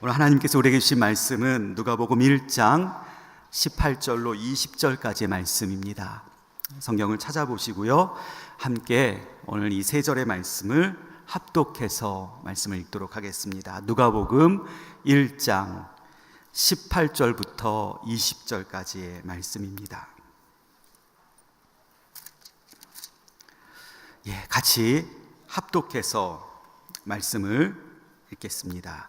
오늘 하나님께서 우리에게 주신 말씀은 누가복음 1장 18절로 20절까지의 말씀입니다. 성경을 찾아보시고요, 함께 오늘 이 세 절의 말씀을 합독해서 말씀을 읽도록 하겠습니다. 누가복음 1장 18절부터 20절까지의 말씀입니다. 같이 합독해서 말씀을 읽겠습니다.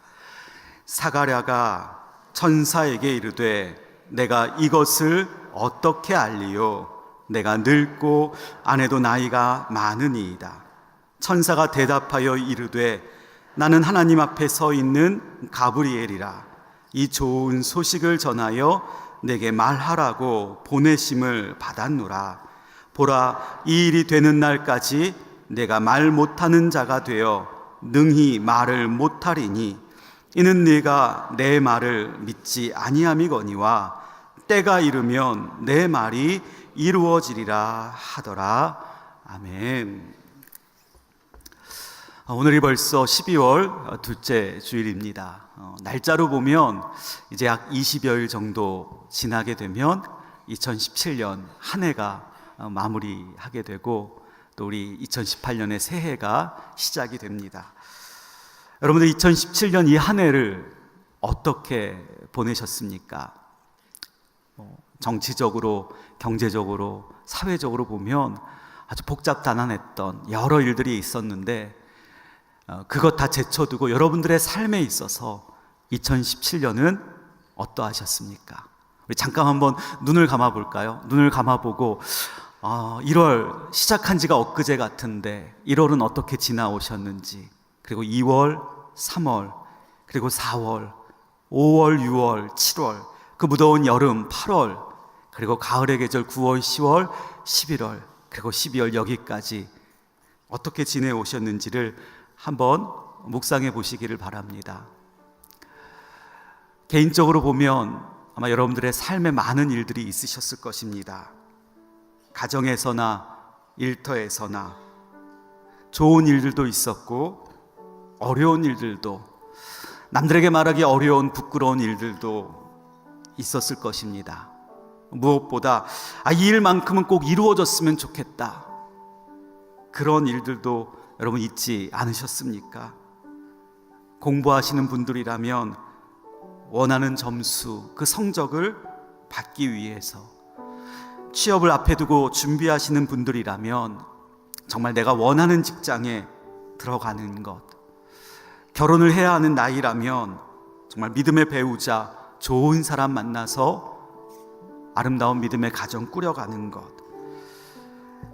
사가랴가 천사에게 이르되 내가 이것을 어떻게 알리요? 내가 늙고 아내도 나이가 많으니이다. 천사가 대답하여 이르되 나는 하나님 앞에 서 있는 가브리엘이라. 이 좋은 소식을 전하여 내게 말하라고 보내심을 받았노라. 보라, 이 일이 되는 날까지 내가 말 못하는 자가 되어 능히 말을 못하리니 이는 네가 내 말을 믿지 아니함이거니와 때가 이르면 내 말이 이루어지리라 하더라. 아멘. 오늘이 벌써 12월 둘째 주일입니다. 날짜로 보면 이제 약 20여일 정도 지나게 되면 2017년 한 해가 마무리하게 되고 또 우리 2018년의 새해가 시작이 됩니다. 여러분들 2017년 이 한 해를 어떻게 보내셨습니까? 정치적으로, 경제적으로, 사회적으로 보면 아주 복잡단안했던 여러 일들이 있었는데 그것 다 제쳐두고 여러분들의 삶에 있어서 2017년은 어떠하셨습니까? 우리 잠깐 한번 눈을 감아볼까요? 눈을 감아보고 1월 시작한 지가 엊그제 같은데 1월은 어떻게 지나오셨는지, 그리고 2월, 3월, 그리고 4월, 5월, 6월, 7월, 그 무더운 여름 8월, 그리고 가을의 계절 9월, 10월, 11월, 그리고 12월 여기까지 어떻게 지내오셨는지를 한번 묵상해 보시기를 바랍니다. 개인적으로 보면 아마 여러분들의 삶에 많은 일들이 있으셨을 것입니다. 가정에서나 일터에서나 좋은 일들도 있었고 어려운 일들도, 남들에게 말하기 어려운 부끄러운 일들도 있었을 것입니다. 무엇보다 이 일만큼은 꼭 이루어졌으면 좋겠다, 그런 일들도 여러분 있지 않으셨습니까? 공부하시는 분들이라면 원하는 점수, 그 성적을 받기 위해서, 취업을 앞에 두고 준비하시는 분들이라면 정말 내가 원하는 직장에 들어가는 것, 결혼을 해야 하는 나이라면 정말 믿음의 배우자, 좋은 사람 만나서 아름다운 믿음의 가정 꾸려가는 것,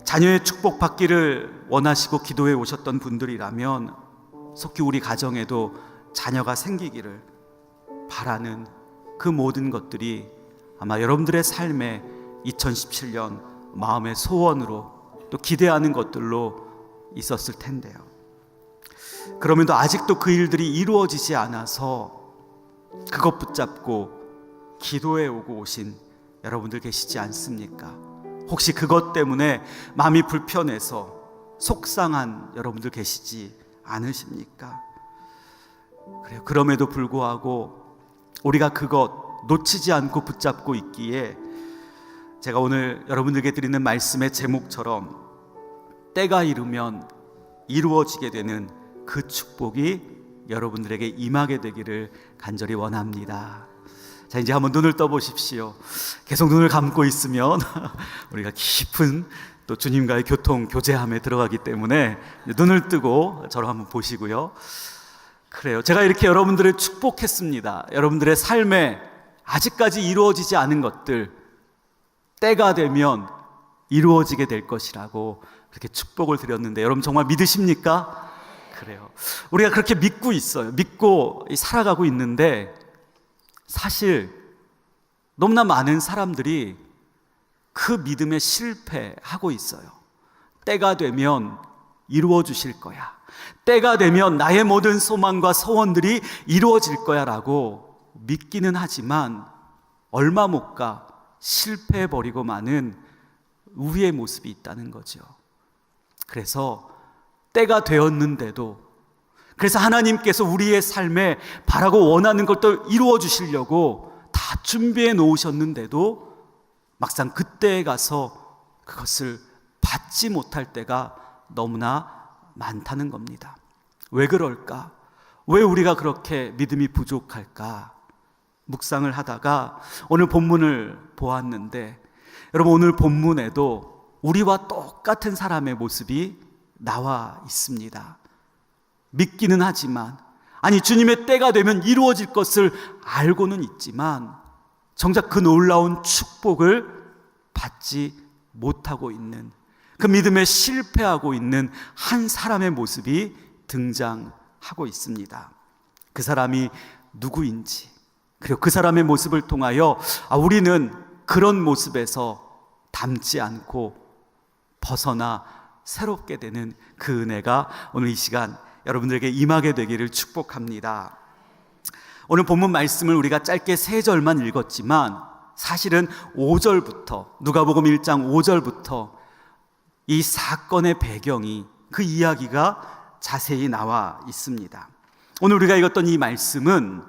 자녀의 축복받기를 원하시고 기도해 오셨던 분들이라면 속히 우리 가정에도 자녀가 생기기를 바라는 그 모든 것들이 아마 여러분들의 삶에 2017년 마음의 소원으로 또 기대하는 것들로 있었을 텐데요. 그러면도 아직도 그 일들이 이루어지지 않아서 그것 붙잡고 기도해 오고 오신 여러분들 계시지 않습니까? 혹시 그것 때문에 마음이 불편해서 속상한 여러분들 계시지 않으십니까? 그래요. 그럼에도 불구하고 우리가 그것 놓치지 않고 붙잡고 있기에 제가 오늘 여러분들께 드리는 말씀의 제목처럼 때가 이르면 이루어지게 되는 그 축복이 여러분들에게 임하게 되기를 간절히 원합니다. 자, 이제 한번 눈을 떠보십시오. 계속 눈을 감고 있으면 우리가 깊은 또 주님과의 교제함에 들어가기 때문에 눈을 뜨고 저를 한번 보시고요. 그래요. 제가 이렇게 여러분들을 축복했습니다. 여러분들의 삶에 아직까지 이루어지지 않은 것들, 때가 되면 이루어지게 될 것이라고 그렇게 축복을 드렸는데 여러분 정말 믿으십니까? 그래요. 우리가 그렇게 믿고 있어요. 믿고 살아가고 있는데 사실 너무나 많은 사람들이 그 믿음에 실패하고 있어요. 때가 되면 이루어 주실 거야, 때가 되면 나의 모든 소망과 소원들이 이루어질 거야 라고 믿기는 하지만 얼마 못 가 실패해버리고 마는 우리의 모습이 있다는 거죠. 그래서 때가 되었는데도, 그래서 하나님께서 우리의 삶에 바라고 원하는 것도 이루어 주시려고 다 준비해 놓으셨는데도 막상 그때에 가서 그것을 받지 못할 때가 너무나 많다는 겁니다. 왜 그럴까? 왜 우리가 그렇게 믿음이 부족할까? 묵상을 하다가 오늘 본문을 보았는데, 여러분, 오늘 본문에도 우리와 똑같은 사람의 모습이 나와 있습니다. 믿기는 하지만, 아니 주님의 때가 되면 이루어질 것을 알고는 있지만 정작 그 놀라운 축복을 받지 못하고 있는, 그 믿음에 실패하고 있는 한 사람의 모습이 등장하고 있습니다. 그 사람이 누구인지, 그리고 그 사람의 모습을 통하여 우리는 그런 모습에서 닮지 않고 벗어나 새롭게 되는 그 은혜가 오늘 이 시간 여러분들에게 임하게 되기를 축복합니다. 오늘 본문 말씀을 우리가 짧게 3절만 읽었지만 사실은 5절부터, 누가복음 1장 5절부터 이 사건의 배경이, 그 이야기가 자세히 나와 있습니다. 오늘 우리가 읽었던 이 말씀은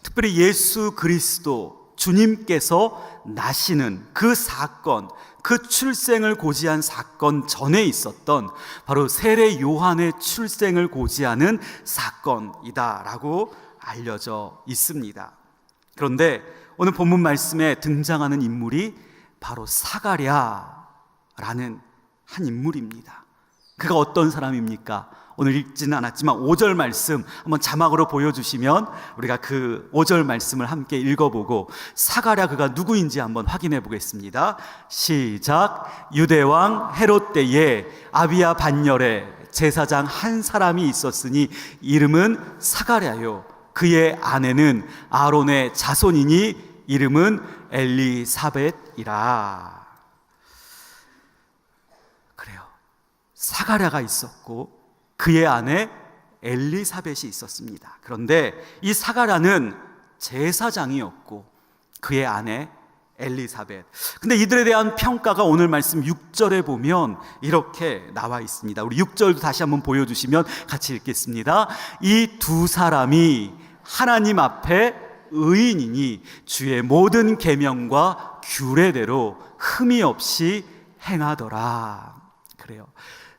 특별히 예수 그리스도 주님께서 나시는 그 사건, 그 출생을 고지한 사건 전에 있었던 바로 세례 요한의 출생을 고지하는 사건이다라고 알려져 있습니다. 그런데 오늘 본문 말씀에 등장하는 인물이 바로 사가랴라는 한 인물입니다. 그가 어떤 사람입니까? 오늘 읽지는 않았지만 5절 말씀 한번 자막으로 보여주시면 우리가 그 5절 말씀을 함께 읽어보고 사가랴 그가 누구인지 한번 확인해 보겠습니다. 시작. 유대왕 헤롯 때에 아비야 반열에 제사장 한 사람이 있었으니 이름은 사가랴요, 그의 아내는 아론의 자손이니 이름은 엘리사벳이라. 그래요. 사가랴가 있었고 그의 아내 엘리사벳이 있었습니다. 그런데 이 사가랴는 제사장이었고 그의 아내 엘리사벳, 근데 이들에 대한 평가가 오늘 말씀 6절에 보면 이렇게 나와 있습니다. 우리 6절도 다시 한번 보여주시면 같이 읽겠습니다. 이 두 사람이 하나님 앞에 의인이니 주의 모든 계명과 규례대로 흠이 없이 행하더라. 그래요.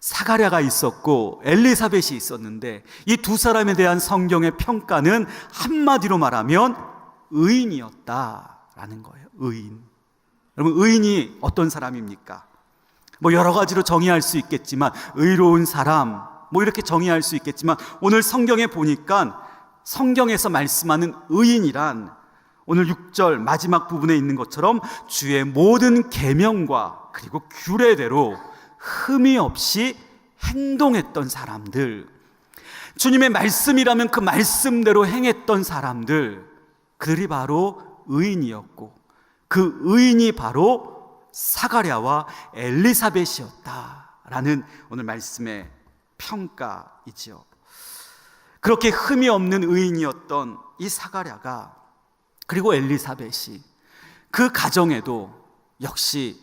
사가랴가 있었고 엘리사벳이 있었는데 이 두 사람에 대한 성경의 평가는 한마디로 말하면 의인이었다라는 거예요. 의인. 여러분, 의인이 어떤 사람입니까? 여러 가지로 정의할 수 있겠지만, 의로운 사람 이렇게 정의할 수 있겠지만, 오늘 성경에 보니까 성경에서 말씀하는 의인이란 오늘 6절 마지막 부분에 있는 것처럼 주의 모든 계명과 그리고 규례대로 흠이 없이 행동했던 사람들, 주님의 말씀이라면 그 말씀대로 행했던 사람들, 그들이 바로 의인이었고 그 의인이 바로 사가랴와 엘리사벳이었다라는 오늘 말씀의 평가이지요. 그렇게 흠이 없는 의인이었던 이 사가랴가, 그리고 엘리사벳이, 그 가정에도 역시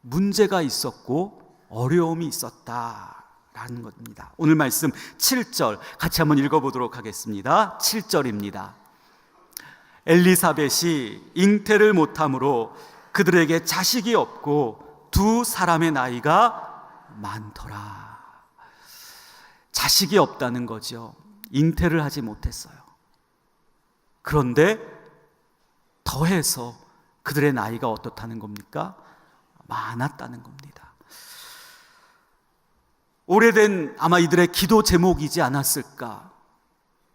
문제가 있었고 어려움이 있었다라는 겁니다. 오늘 말씀 7절 같이 한번 읽어보도록 하겠습니다. 7절입니다. 엘리사벳이 잉태를 못함으로 그들에게 자식이 없고 두 사람의 나이가 많더라. 자식이 없다는 거죠. 잉태를 하지 못했어요. 그런데 더해서 그들의 나이가 어떻다는 겁니까? 많았다는 겁니다. 오래된 아마 이들의 기도 제목이지 않았을까?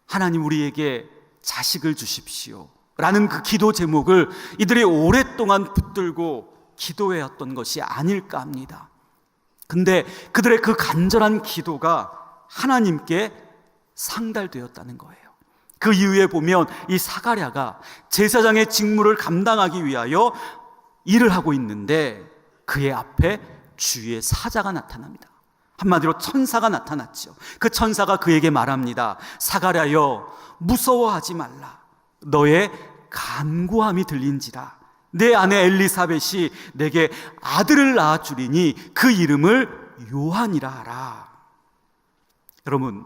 하나님 우리에게 자식을 주십시오 라는 그 기도 제목을 이들이 오랫동안 붙들고 기도해왔던 것이 아닐까 합니다. 근데 그들의 그 간절한 기도가 하나님께 상달되었다는 거예요. 그 이후에 보면 이 사가랴가 제사장의 직무를 감당하기 위하여 일을 하고 있는데 그의 앞에 주의 사자가 나타납니다. 한마디로 천사가 나타났죠. 그 천사가 그에게 말합니다. 사가랴여, 무서워하지 말라. 너의 간구함이 들린지라 내 아내 엘리사벳이 내게 아들을 낳아 주리니 그 이름을 요한이라 하라. 여러분,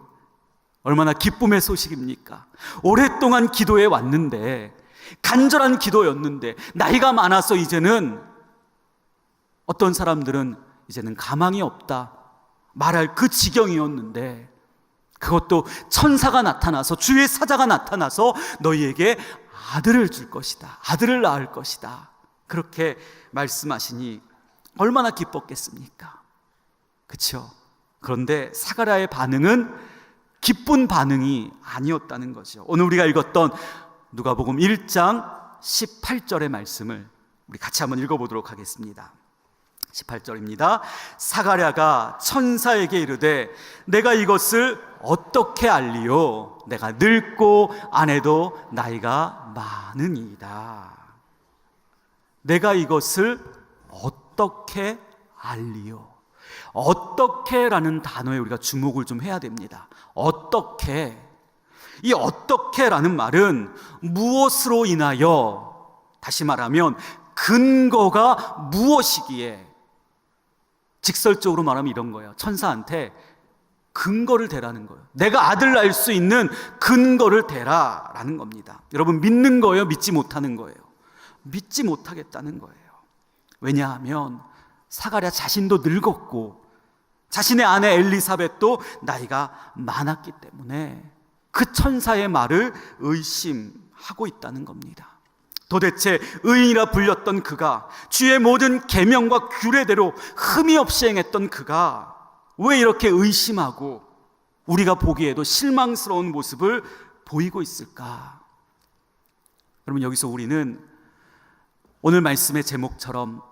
얼마나 기쁨의 소식입니까? 오랫동안 기도해 왔는데, 간절한 기도였는데, 나이가 많아서 이제는 어떤 사람들은 이제는 가망이 없다 말할 그 지경이었는데, 그것도 천사가 나타나서, 주의 사자가 나타나서 너희에게 아들을 줄 것이다, 아들을 낳을 것이다, 그렇게 말씀하시니 얼마나 기뻤겠습니까? 그렇죠? 그런데 사가랴의 반응은 기쁜 반응이 아니었다는 거죠. 오늘 우리가 읽었던 누가복음 1장 18절의 말씀을 우리 같이 한번 읽어보도록 하겠습니다. 18절입니다. 사가랴가 천사에게 이르되 내가 이것을 어떻게 알리요? 내가 늙고 아내도 나이가 많으니이다. 내가 이것을 어떻게 알리요? 어떻게라는 단어에 우리가 주목을 좀 해야 됩니다. 어떻게. 이 어떻게라는 말은 무엇으로 인하여, 다시 말하면 근거가 무엇이기에, 직설적으로 말하면 이런 거예요. 천사한테 근거를 대라는 거예요. 내가 아들 낳을 수 있는 근거를 대라라는 겁니다. 여러분, 믿는 거예요? 믿지 못하는 거예요? 믿지 못하겠다는 거예요. 왜냐하면 사가랴 자신도 늙었고 자신의 아내 엘리사벳도 나이가 많았기 때문에 그 천사의 말을 의심하고 있다는 겁니다. 도대체 의인이라 불렸던 그가, 주의 모든 계명과 규례대로 흠이 없이 행했던 그가 왜 이렇게 의심하고 우리가 보기에도 실망스러운 모습을 보이고 있을까? 여러분, 여기서 우리는 오늘 말씀의 제목처럼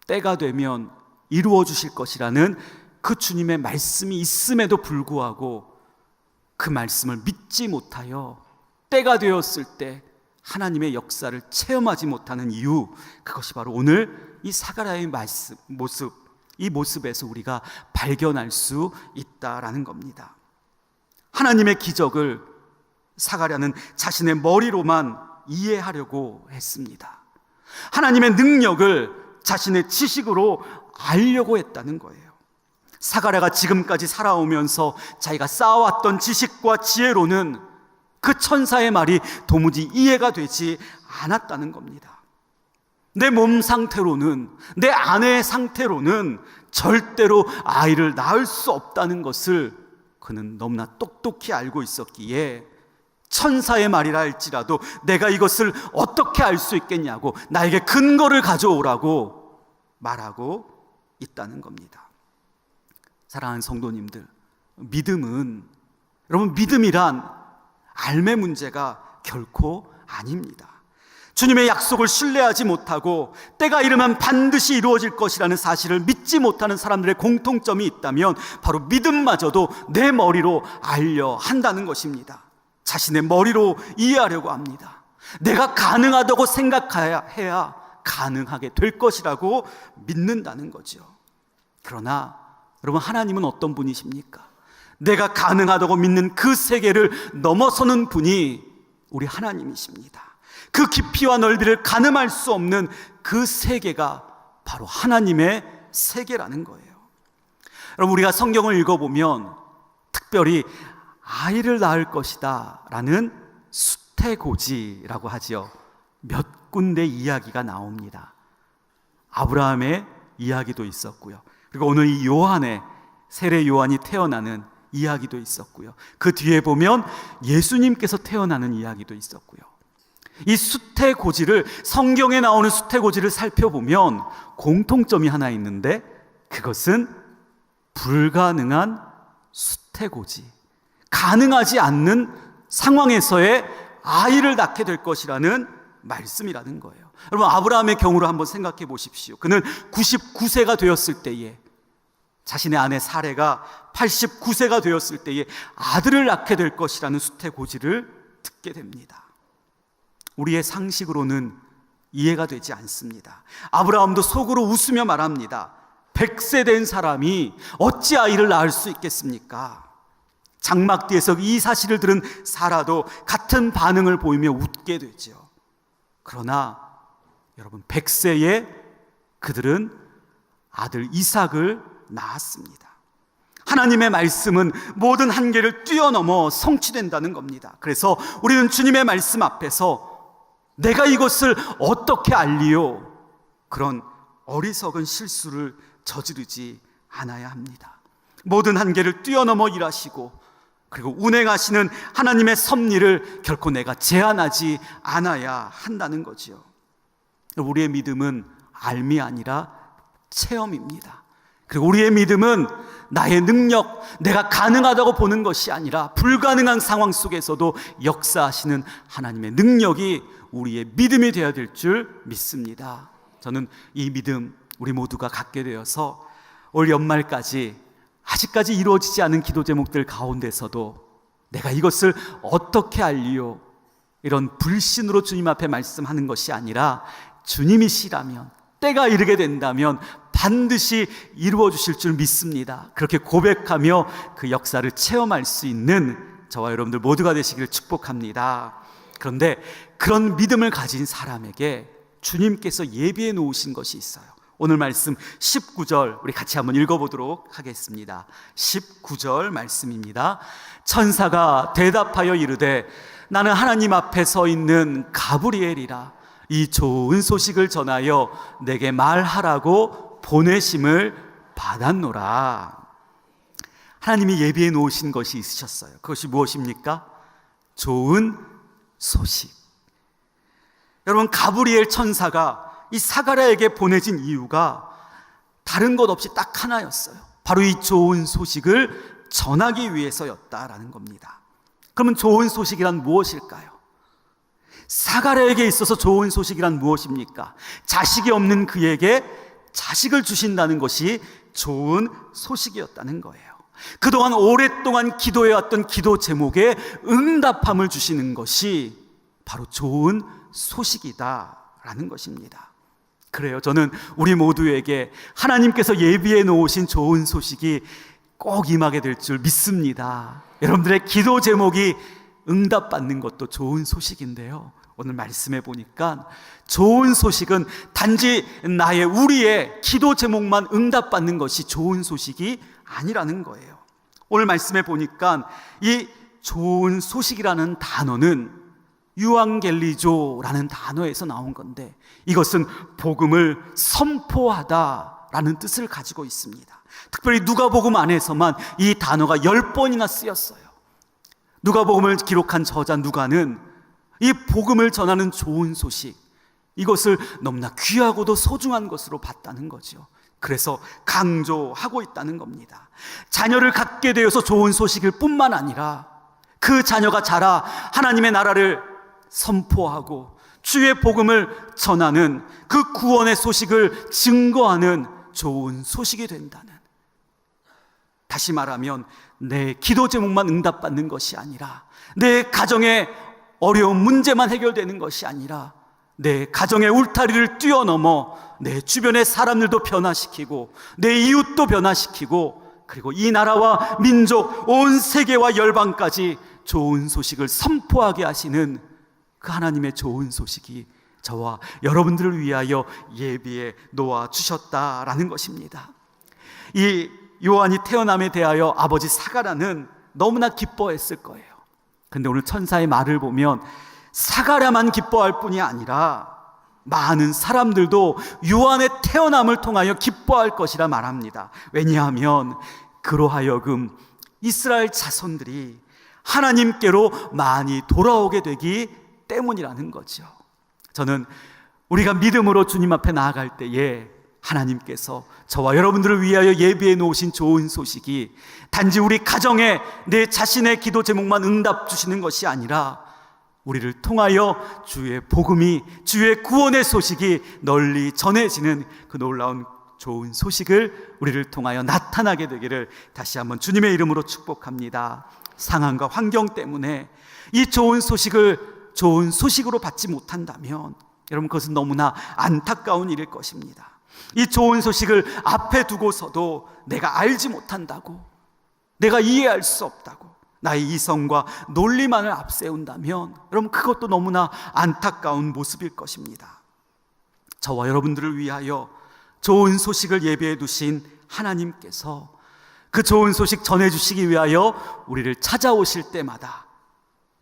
때가 되면 이루어 주실 것이라는 그 주님의 말씀이 있음에도 불구하고 그 말씀을 믿지 못하여 때가 되었을 때 하나님의 역사를 체험하지 못하는 이유, 그것이 바로 오늘 이 사가랴의 모습, 이 모습에서 우리가 발견할 수 있다라는 겁니다. 하나님의 기적을 사가랴는 자신의 머리로만 이해하려고 했습니다. 하나님의 능력을 자신의 지식으로 알려고 했다는 거예요. 사가랴가 지금까지 살아오면서 자기가 쌓아왔던 지식과 지혜로는 그 천사의 말이 도무지 이해가 되지 않았다는 겁니다. 내 몸 상태로는, 내 아내의 상태로는 절대로 아이를 낳을 수 없다는 것을 그는 너무나 똑똑히 알고 있었기에 천사의 말이라 할지라도 내가 이것을 어떻게 알 수 있겠냐고 나에게 근거를 가져오라고 말하고 있다는 겁니다. 사랑하는 성도님들, 믿음은, 여러분, 믿음이란 알매 문제가 결코 아닙니다. 주님의 약속을 신뢰하지 못하고 때가 이르면 반드시 이루어질 것이라는 사실을 믿지 못하는 사람들의 공통점이 있다면 바로 믿음마저도 내 머리로 알려 한다는 것입니다. 자신의 머리로 이해하려고 합니다. 내가 가능하다고 생각해야 가능하게 될 것이라고 믿는다는 거죠. 그러나 여러분, 하나님은 어떤 분이십니까? 내가 가능하다고 믿는 그 세계를 넘어서는 분이 우리 하나님이십니다. 그 깊이와 넓이를 가늠할 수 없는 그 세계가 바로 하나님의 세계라는 거예요. 여러분, 우리가 성경을 읽어보면 특별히 아이를 낳을 것이다 라는 수태고지라고 하지요. 몇 군데 이야기가 나옵니다. 아브라함의 이야기도 있었고요. 그리고 오늘 이 요한의, 세례 요한이 태어나는 이야기도 있었고요. 그 뒤에 보면 예수님께서 태어나는 이야기도 있었고요. 이 수태고지를, 성경에 나오는 수태고지를 살펴보면 공통점이 하나 있는데 그것은 불가능한 수태고지, 가능하지 않는 상황에서의 아이를 낳게 될 것이라는 말씀이라는 거예요. 여러분, 아브라함의 경우를 한번 생각해 보십시오. 그는 99세가 되었을 때에, 자신의 아내 사레가 89세가 되었을 때에 아들을 낳게 될 것이라는 수태고지를 듣게 됩니다. 우리의 상식으로는 이해가 되지 않습니다. 아브라함도 속으로 웃으며 말합니다. 100세 된 사람이 어찌 아이를 낳을 수 있겠습니까? 장막 뒤에서 이 사실을 들은 사라도 같은 반응을 보이며 웃게 되죠. 그러나 여러분, 100세에 그들은 아들 이삭을 낳았습니다. 하나님의 말씀은 모든 한계를 뛰어넘어 성취된다는 겁니다. 그래서 우리는 주님의 말씀 앞에서 내가 이것을 어떻게 알리요? 그런 어리석은 실수를 저지르지 않아야 합니다. 모든 한계를 뛰어넘어 일하시고 그리고 운행하시는 하나님의 섭리를 결코 내가 제한하지 않아야 한다는 거지요. 우리의 믿음은 알미 아니라 체험입니다. 그리고 우리의 믿음은 나의 능력, 내가 가능하다고 보는 것이 아니라 불가능한 상황 속에서도 역사하시는 하나님의 능력이 우리의 믿음이 되어야 될 줄 믿습니다. 저는 이 믿음 우리 모두가 갖게 되어서 올 연말까지 아직까지 이루어지지 않은 기도 제목들 가운데서도 내가 이것을 어떻게 알리요? 이런 불신으로 주님 앞에 말씀하는 것이 아니라 주님이시라면, 때가 이르게 된다면 반드시 이루어 주실 줄 믿습니다. 그렇게 고백하며 그 역사를 체험할 수 있는 저와 여러분들 모두가 되시기를 축복합니다. 그런데 그런 믿음을 가진 사람에게 주님께서 예비해 놓으신 것이 있어요. 오늘 말씀 19절 우리 같이 한번 읽어보도록 하겠습니다. 19절 말씀입니다. 천사가 대답하여 이르되 나는 하나님 앞에 서 있는 가브리엘이라. 이 좋은 소식을 전하여 내게 말하라고 보내심을 받았노라. 하나님이 예비해 놓으신 것이 있으셨어요. 그것이 무엇입니까? 좋은 소식. 여러분, 가브리엘 천사가 이 사가랴에게 보내진 이유가 다른 것 없이 딱 하나였어요. 바로 이 좋은 소식을 전하기 위해서였다라는 겁니다. 그러면 좋은 소식이란 무엇일까요? 사가랴에게 있어서 좋은 소식이란 무엇입니까? 자식이 없는 그에게 자식을 주신다는 것이 좋은 소식이었다는 거예요. 그동안 오랫동안 기도해왔던 기도 제목에 응답함을 주시는 것이 바로 좋은 소식이다라는 것입니다. 그래요. 저는 우리 모두에게 하나님께서 예비해 놓으신 좋은 소식이 꼭 임하게 될 줄 믿습니다. 여러분들의 기도 제목이 응답받는 것도 좋은 소식인데요, 오늘 말씀해 보니까 좋은 소식은 단지 우리의 기도 제목만 응답받는 것이 좋은 소식이 아니라는 거예요. 오늘 말씀해 보니까 이 좋은 소식이라는 단어는 유앙겔리조라는 단어에서 나온 건데, 이것은 복음을 선포하다라는 뜻을 가지고 있습니다. 특별히 누가복음 안에서만 이 단어가 10번이나 쓰였어요. 누가복음을 기록한 저자 누가는 이 복음을 전하는 좋은 소식, 이것을 너무나 귀하고도 소중한 것으로 봤다는 거죠. 그래서 강조하고 있다는 겁니다. 자녀를 갖게 되어서 좋은 소식일 뿐만 아니라 그 자녀가 자라 하나님의 나라를 선포하고 주의 복음을 전하는, 그 구원의 소식을 증거하는 좋은 소식이 된다는, 다시 말하면 내 기도 제목만 응답받는 것이 아니라, 내 가정의 어려운 문제만 해결되는 것이 아니라 내 가정의 울타리를 뛰어넘어 내 주변의 사람들도 변화시키고 내 이웃도 변화시키고, 그리고 이 나라와 민족, 온 세계와 열방까지 좋은 소식을 선포하게 하시는 그 하나님의 좋은 소식이 저와 여러분들을 위하여 예비해 놓아 주셨다라는 것입니다. 이 요한이 태어남에 대하여 아버지 사가랴는 너무나 기뻐했을 거예요. 그런데 오늘 천사의 말을 보면 사가랴만 기뻐할 뿐이 아니라 많은 사람들도 요한의 태어남을 통하여 기뻐할 것이라 말합니다. 왜냐하면 그로 하여금 이스라엘 자손들이 하나님께로 많이 돌아오게 되기 때문이라는 거죠. 저는 우리가 믿음으로 주님 앞에 나아갈 때에 하나님께서 저와 여러분들을 위하여 예비해 놓으신 좋은 소식이 단지 우리 가정에 내 자신의 기도 제목만 응답 주시는 것이 아니라 우리를 통하여 주의 복음이, 주의 구원의 소식이 널리 전해지는 그 놀라운 좋은 소식을 우리를 통하여 나타나게 되기를 다시 한번 주님의 이름으로 축복합니다. 상황과 환경 때문에 이 좋은 소식을 좋은 소식으로 받지 못한다면 여러분, 그것은 너무나 안타까운 일일 것입니다. 이 좋은 소식을 앞에 두고서도 내가 알지 못한다고, 내가 이해할 수 없다고 나의 이성과 논리만을 앞세운다면 여러분, 그것도 너무나 안타까운 모습일 것입니다. 저와 여러분들을 위하여 좋은 소식을 예비해 두신 하나님께서 그 좋은 소식 전해주시기 위하여 우리를 찾아오실 때마다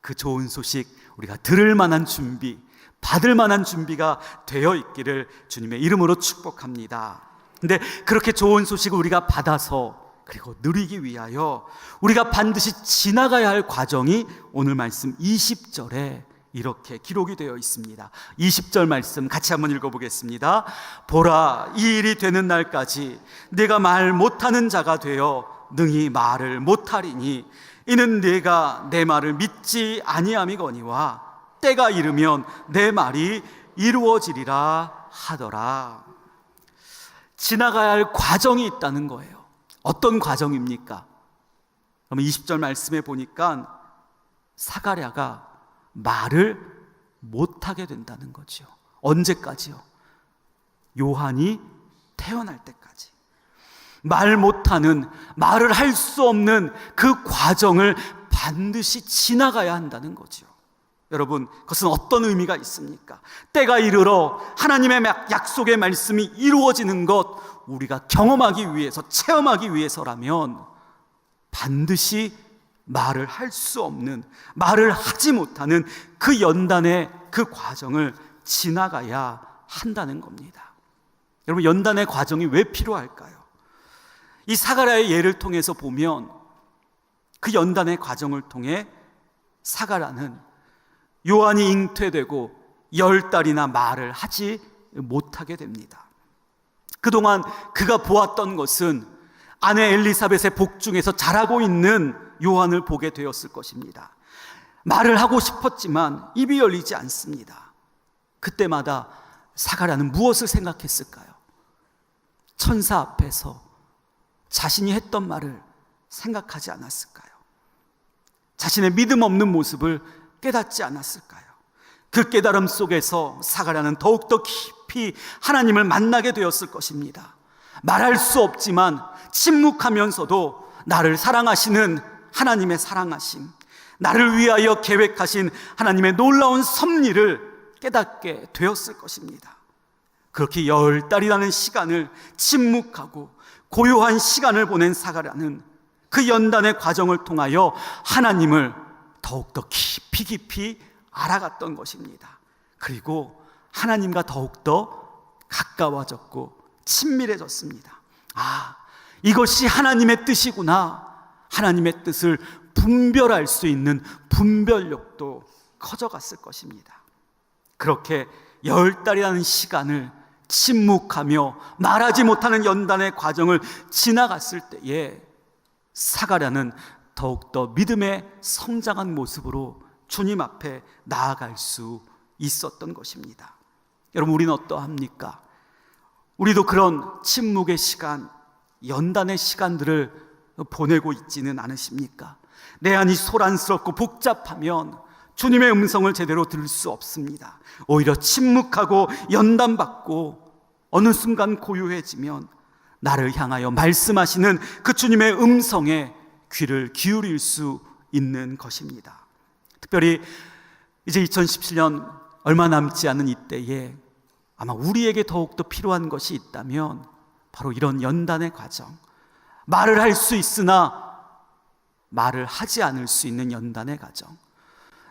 그 좋은 소식 우리가 들을 만한 준비, 받을 만한 준비가 되어 있기를 주님의 이름으로 축복합니다. 근데 그렇게 좋은 소식을 우리가 받아서 그리고 누리기 위하여 우리가 반드시 지나가야 할 과정이 오늘 말씀 20절에 이렇게 기록이 되어 있습니다. 20절 말씀 같이 한번 읽어보겠습니다. 보라, 이 일이 되는 날까지 네가 말 못하는 자가 되어 능히 말을 못하리니 이는 네가 내 말을 믿지 아니함이거니와 때가 이르면 내 말이 이루어지리라 하더라. 지나가야 할 과정이 있다는 거예요. 어떤 과정입니까? 그러면 20절 말씀에 보니까 사가랴가 말을 못하게 된다는 거죠. 언제까지요? 요한이 태어날 때까지. 말 못하는, 말을 할 수 없는 그 과정을 반드시 지나가야 한다는 거죠. 여러분, 그것은 어떤 의미가 있습니까? 때가 이르러 하나님의 약속의 말씀이 이루어지는 것, 우리가 경험하기 위해서, 체험하기 위해서라면 반드시 말을 할 수 없는, 말을 하지 못하는 그 연단의 그 과정을 지나가야 한다는 겁니다. 여러분, 연단의 과정이 왜 필요할까요? 이 사가랴의 예를 통해서 보면 그 연단의 과정을 통해 사가랴는 요한이 잉태되고 10달이나 말을 하지 못하게 됩니다. 그동안 그가 보았던 것은 아내 엘리사벳의 복 중에서 자라고 있는 요한을 보게 되었을 것입니다. 말을 하고 싶었지만 입이 열리지 않습니다. 그때마다 사가랴는 무엇을 생각했을까요? 천사 앞에서 자신이 했던 말을 생각하지 않았을까요? 자신의 믿음 없는 모습을 깨닫지 않았을까요? 그 깨달음 속에서 사가랴는 더욱더 깊이 하나님을 만나게 되었을 것입니다. 말할 수 없지만 침묵하면서도 나를 사랑하시는 하나님의 사랑하심, 나를 위하여 계획하신 하나님의 놀라운 섭리를 깨닫게 되었을 것입니다. 그렇게 10달이라는 시간을 침묵하고 고요한 시간을 보낸 사가랴는 그 연단의 과정을 통하여 하나님을 더욱더 깊이 알아갔던 것입니다. 그리고 하나님과 더욱더 가까워졌고 친밀해졌습니다. 아, 이것이 하나님의 뜻이구나. 하나님의 뜻을 분별할 수 있는 분별력도 커져갔을 것입니다. 그렇게 10달이라는 시간을 침묵하며 말하지 못하는 연단의 과정을 지나갔을 때에 사가랴는 더욱더 믿음의 성장한 모습으로 주님 앞에 나아갈 수 있었던 것입니다. 여러분, 우리는 어떠합니까? 우리도 그런 침묵의 시간, 연단의 시간들을 보내고 있지는 않으십니까? 내 안이 소란스럽고 복잡하면 주님의 음성을 제대로 들을 수 없습니다. 오히려 침묵하고 연단받고 어느 순간 고요해지면 나를 향하여 말씀하시는 그 주님의 음성에 귀를 기울일 수 있는 것입니다. 특별히 이제 2017년 얼마 남지 않은 이때에 아마 우리에게 더욱더 필요한 것이 있다면 바로 이런 연단의 과정, 말을 할 수 있으나 말을 하지 않을 수 있는 연단의 과정,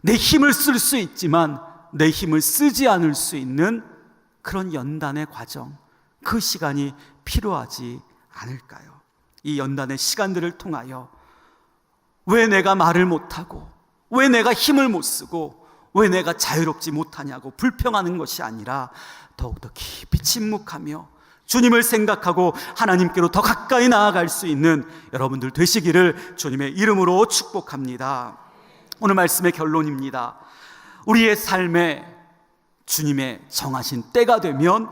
내 힘을 쓸 수 있지만 내 힘을 쓰지 않을 수 있는 그런 연단의 과정, 그 시간이 필요하지 않을까요? 이 연단의 시간들을 통하여 왜 내가 말을 못하고, 왜 내가 힘을 못 쓰고, 왜 내가 자유롭지 못하냐고 불평하는 것이 아니라 더욱더 깊이 침묵하며 주님을 생각하고 하나님께로 더 가까이 나아갈 수 있는 여러분들 되시기를 주님의 이름으로 축복합니다. 오늘 말씀의 결론입니다. 우리의 삶에 주님의 정하신 때가 되면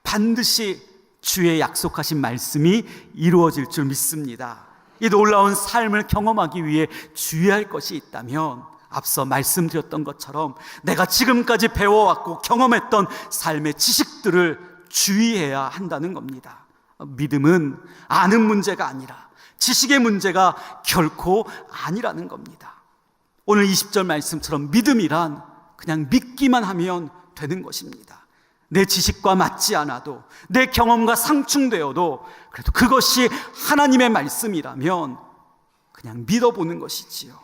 반드시 주의 약속하신 말씀이 이루어질 줄 믿습니다. 이 놀라운 삶을 경험하기 위해 주의할 것이 있다면 앞서 말씀드렸던 것처럼 내가 지금까지 배워왔고 경험했던 삶의 지식들을 주의해야 한다는 겁니다. 믿음은 아는 문제가 아니라 지식의 문제가 결코 아니라는 겁니다. 오늘 20절 말씀처럼 믿음이란 그냥 믿기만 하면 되는 것입니다. 내 지식과 맞지 않아도, 내 경험과 상충되어도 그래도 그것이 하나님의 말씀이라면 그냥 믿어보는 것이지요.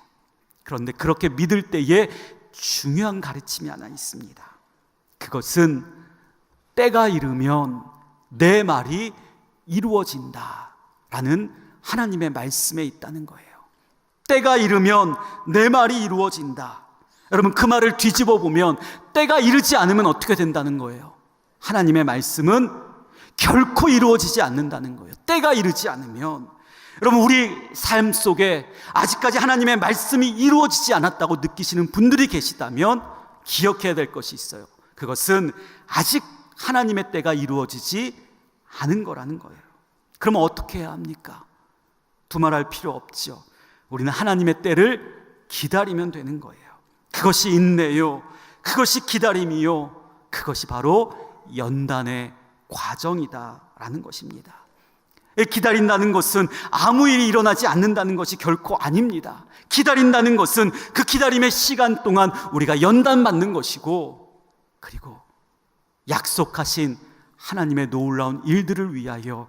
그런데 그렇게 믿을 때에 중요한 가르침이 하나 있습니다. 그것은 때가 이르면 내 말이 이루어진다라는 하나님의 말씀에 있다는 거예요. 때가 이르면 내 말이 이루어진다. 여러분, 그 말을 뒤집어 보면 때가 이르지 않으면 어떻게 된다는 거예요? 하나님의 말씀은 결코 이루어지지 않는다는 거예요. 때가 이르지 않으면. 여러분, 우리 삶 속에 아직까지 하나님의 말씀이 이루어지지 않았다고 느끼시는 분들이 계시다면 기억해야 될 것이 있어요. 그것은 아직 하나님의 때가 이루어지지 않은 거라는 거예요. 그러면 어떻게 해야 합니까? 두말할 필요 없죠. 우리는 하나님의 때를 기다리면 되는 거예요. 그것이 인내요, 그것이 기다림이요, 그것이 바로 연단의 과정이다라는 것입니다. 기다린다는 것은 아무 일이 일어나지 않는다는 것이 결코 아닙니다. 기다린다는 것은 그 기다림의 시간 동안 우리가 연단받는 것이고, 그리고 약속하신 하나님의 놀라운 일들을 위하여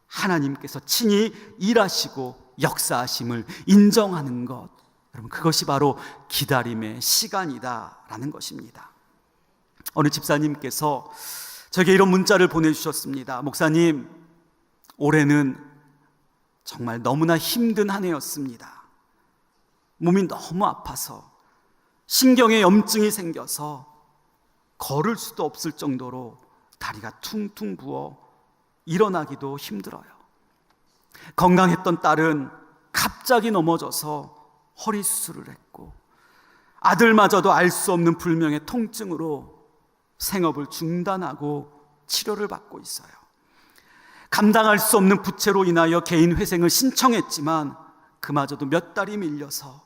하나님께서 친히 일하시고 역사하심을 인정하는 것, 여러분, 그것이 바로 기다림의 시간이다라는 것입니다. 어느 집사님께서 저에게 이런 문자를 보내주셨습니다. 목사님, 올해는 정말 너무나 힘든 한 해였습니다. 몸이 너무 아파서, 신경에 염증이 생겨서 걸을 수도 없을 정도로 다리가 퉁퉁 부어 일어나기도 힘들어요. 건강했던 딸은 갑자기 넘어져서 허리 수술을 했고, 아들마저도 알 수 없는 불명의 통증으로 생업을 중단하고 치료를 받고 있어요. 감당할 수 없는 부채로 인하여 개인 회생을 신청했지만 그마저도 몇 달이 밀려서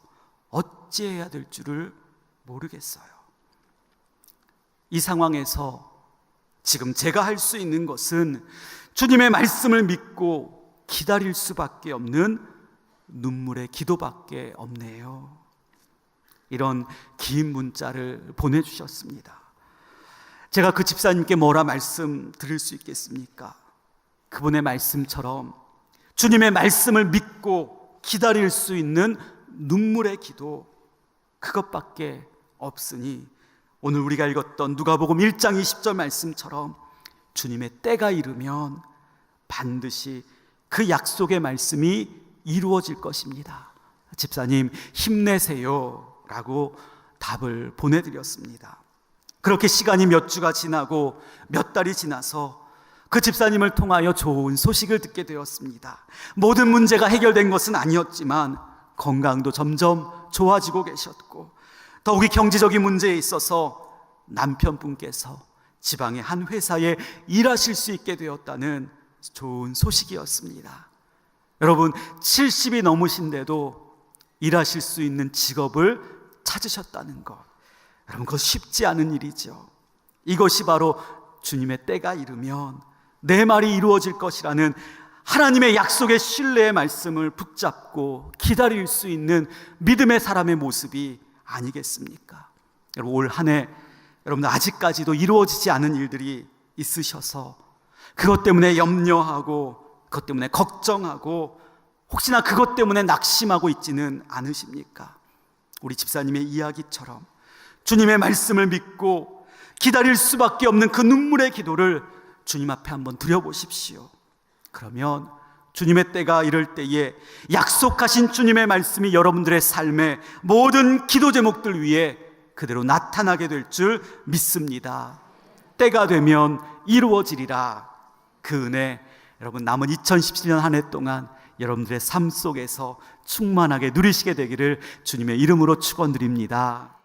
어찌해야 될 줄을 모르겠어요. 이 상황에서 지금 제가 할 수 있는 것은 주님의 말씀을 믿고 기다릴 수밖에 없는 눈물의 기도밖에 없네요. 이런 긴 문자를 보내주셨습니다. 제가 그 집사님께 뭐라 말씀드릴 수 있겠습니까? 그분의 말씀처럼 주님의 말씀을 믿고 기다릴 수 있는 눈물의 기도, 그것밖에 없으니 오늘 우리가 읽었던 누가복음 1장 20절 말씀처럼 주님의 때가 이르면 반드시 그 약속의 말씀이 이루어질 것입니다. 집사님, 힘내세요 라고 답을 보내드렸습니다. 그렇게 시간이 몇 주가 지나고 몇 달이 지나서 그 집사님을 통하여 좋은 소식을 듣게 되었습니다. 모든 문제가 해결된 것은 아니었지만 건강도 점점 좋아지고 계셨고, 더욱이 경제적인 문제에 있어서 남편분께서 지방의 한 회사에 일하실 수 있게 되었다는 좋은 소식이었습니다. 여러분, 70이 넘으신데도 일하실 수 있는 직업을 찾으셨다는 것, 여러분, 그거 쉽지 않은 일이죠. 이것이 바로 주님의 때가 이르면 내 말이 이루어질 것이라는 하나님의 약속의 신뢰의 말씀을 붙잡고 기다릴 수 있는 믿음의 사람의 모습이 아니겠습니까? 여러분, 올 한 해 여러분 아직까지도 이루어지지 않은 일들이 있으셔서 그것 때문에 염려하고 그것 때문에 걱정하고 혹시나 그것 때문에 낙심하고 있지는 않으십니까? 우리 집사님의 이야기처럼 주님의 말씀을 믿고 기다릴 수밖에 없는 그 눈물의 기도를 주님 앞에 한번 드려보십시오. 그러면 주님의 때가 이럴 때에 약속하신 주님의 말씀이 여러분들의 삶의 모든 기도 제목들 위에 그대로 나타나게 될 줄 믿습니다. 때가 되면 이루어지리라. 그 은혜 여러분 남은 2017년 한 해 동안 여러분들의 삶 속에서 충만하게 누리시게 되기를 주님의 이름으로 축원드립니다.